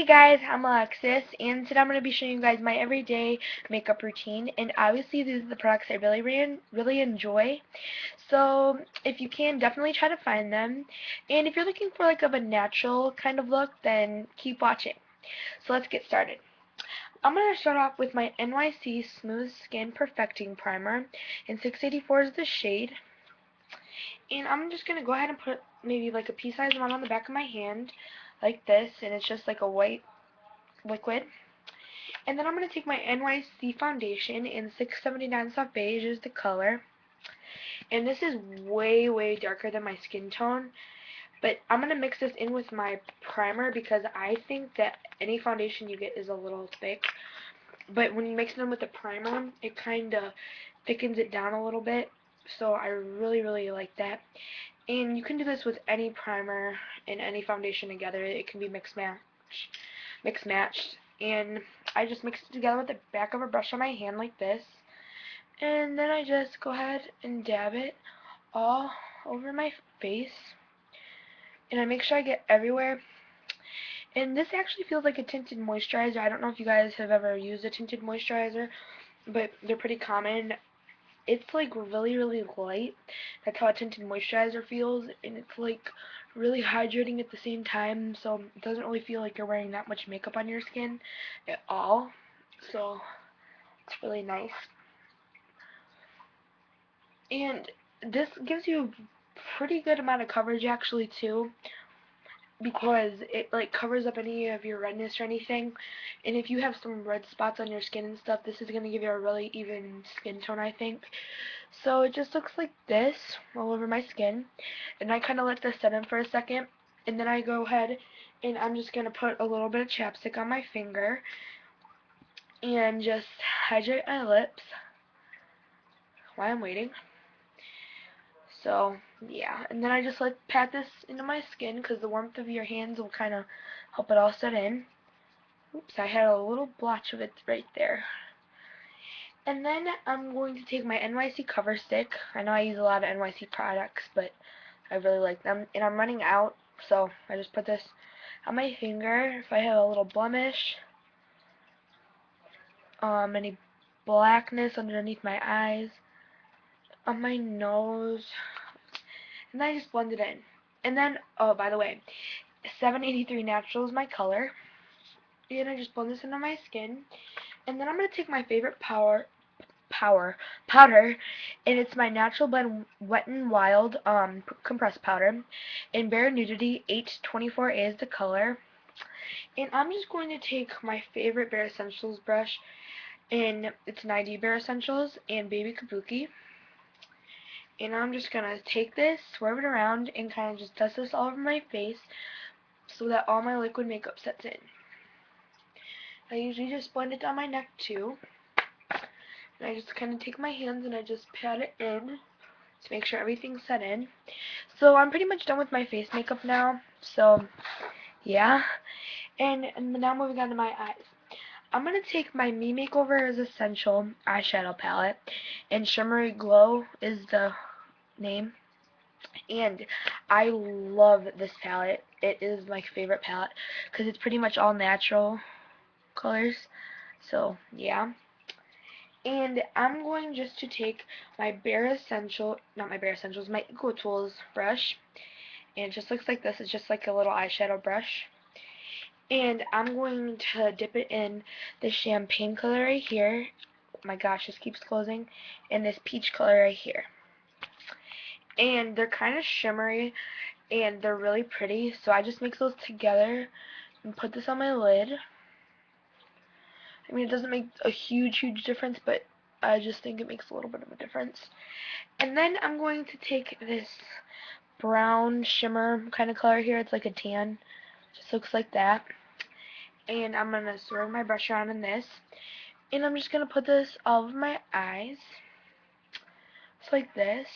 Hey guys, I'm Alexis, and today I'm going to be showing you guys my everyday makeup routine. And obviously, these are the products I really enjoy. So if you can, definitely try to find them. And if you're looking for like of a natural kind of look, then keep watching. So let's get started. I'm going to start off with my NYC Smooth Skin Perfecting Primer, and 684 is the shade. And I'm just going to go ahead and put maybe like a pea-sized amount on the back of my hand, like this, and it's just like a white liquid. And then I'm going to take my NYC foundation in 679 Soft Beige is the color. And this is way, way darker than my skin tone. But I'm going to mix this in with my primer because I think that any foundation you get is a little thick. But when you mix it in with the primer, it kind of thickens it down a little bit. So I really, really like that. And you can do this with any primer and any foundation together. It can be mix matched. And I just mix it together with the back of a brush on my hand like this. And then I just go ahead and dab it all over my face. And I make sure I get everywhere. And this actually feels like a tinted moisturizer. I don't know if you guys have ever used a tinted moisturizer, but they're pretty common. It's like really, really light. That's how a tinted moisturizer feels, and it's like really hydrating at the same time, so it doesn't really feel like you're wearing that much makeup on your skin at all. So it's really nice. And this gives you a pretty good amount of coverage actually too, because it like covers up any of your redness or anything. And if you have some red spots on your skin and stuff, this is going to give you a really even skin tone, I think. So it just looks like this all over my skin. And I kind of let this set in for a second. And then I go ahead and I'm just going to put a little bit of chapstick on my finger and just hydrate my lips while I'm waiting. So yeah, and then I just pat this into my skin because the warmth of your hands will kind of help it all set in. Oops, I had a little blotch of it right there. And then I'm going to take my NYC cover stick. I know I use a lot of NYC products, but I really like them. And I'm running out, so I just put this on my finger. If I have a little blemish, any blackness underneath my eyes, on my nose, and then I just blend it in. And then, oh, by the way, 783 Natural is my color. And I just blend this into my skin. And then I'm going to take my favorite powder, and it's my Natural Blend Wet n Wild compressed powder, and Bare Nudity 824A is the color. And I'm just going to take my favorite Bare Essentials brush, and it's 9D Bare Essentials and Baby Kabuki. And I'm just going to take this, swerve it around, and kind of just dust this all over my face so that all my liquid makeup sets in. I usually just blend it down my neck too. And I just kind of take my hands and I just pat it in to make sure everything's set in. So I'm pretty much done with my face makeup now. So yeah. And now moving on to my eyes. I'm going to take my Me Makeover is Essential eyeshadow palette, and Shimmery Glow is the name. And I love this palette. It is my favorite palette because it's pretty much all natural colors. So yeah. And I'm going just to take my not my Bare Essentials, my Eco Tools brush. And it just looks like this. It's just like a little eyeshadow brush. And I'm going to dip it in the champagne color right here. Oh my gosh, this keeps closing. And this peach color right here. And they're kind of shimmery and they're really pretty. So I just mix those together and put this on my lid. I mean, it doesn't make a huge, huge difference, but I just think it makes a little bit of a difference. And then I'm going to take this brown shimmer kind of color here. It's like a tan. Just looks like that. And I'm going to swirl my brush around in this. And I'm just going to put this all over my eyes. Just like this.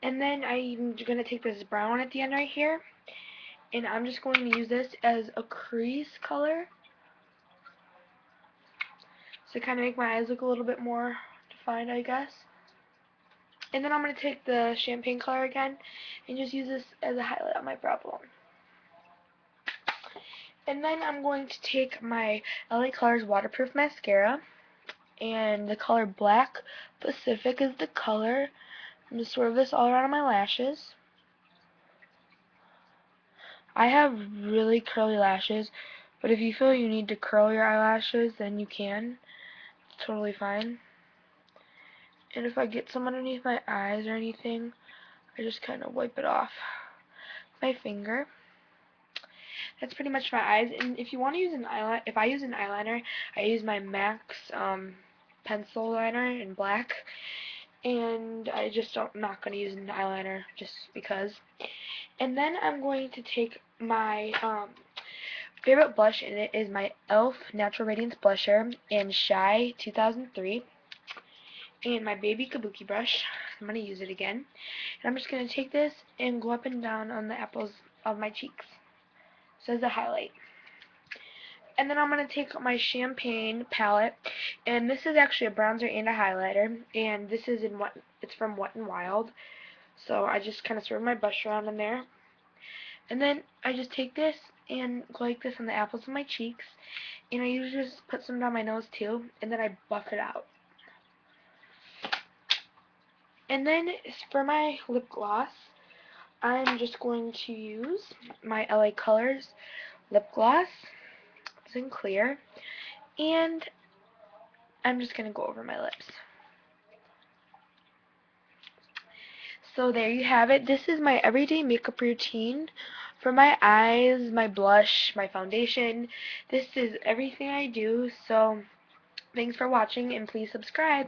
And then I'm going to take this brown at the end right here. And I'm just going to use this as a crease color. To kind of make my eyes look a little bit more defined, I guess. And then I'm going to take the champagne color again and just use this as a highlight on my brow bone. And then I'm going to take my LA Colors waterproof mascara, and the color Black Pacific is the color. I'm going to swirl this all around my lashes. I have really curly lashes, but if you feel you need to curl your eyelashes, then you can. It's totally fine. And if I get some underneath my eyes or anything, I just kind of wipe it off my finger. That's pretty much my eyes. And if you want to use an eyeliner, if I use an eyeliner, I use my MAC pencil liner in black. And I just don't, I'm not going to use an eyeliner just because. And then I'm going to take my favorite blush, and it is my e.l.f. Natural Radiance Blusher in Shy 2003. And my baby kabuki brush. I'm going to use it again. And I'm just going to take this and go up and down on the apples of my cheeks. So as a highlight. And then I'm going to take my Champagne palette, and this is actually a bronzer and a highlighter, and this is it's from Wet n Wild. So I just kind of swirl my brush around in there, and then I just take this and go like this on the apples of my cheeks, and I usually just put some down my nose too, and then I buff it out. And then for my lip gloss, I'm just going to use my LA Colors lip gloss. It's in clear, and I'm just going to go over my lips. So there you have it. This is my everyday makeup routine for my eyes, my blush, my foundation. This is everything I do. So thanks for watching, and please subscribe.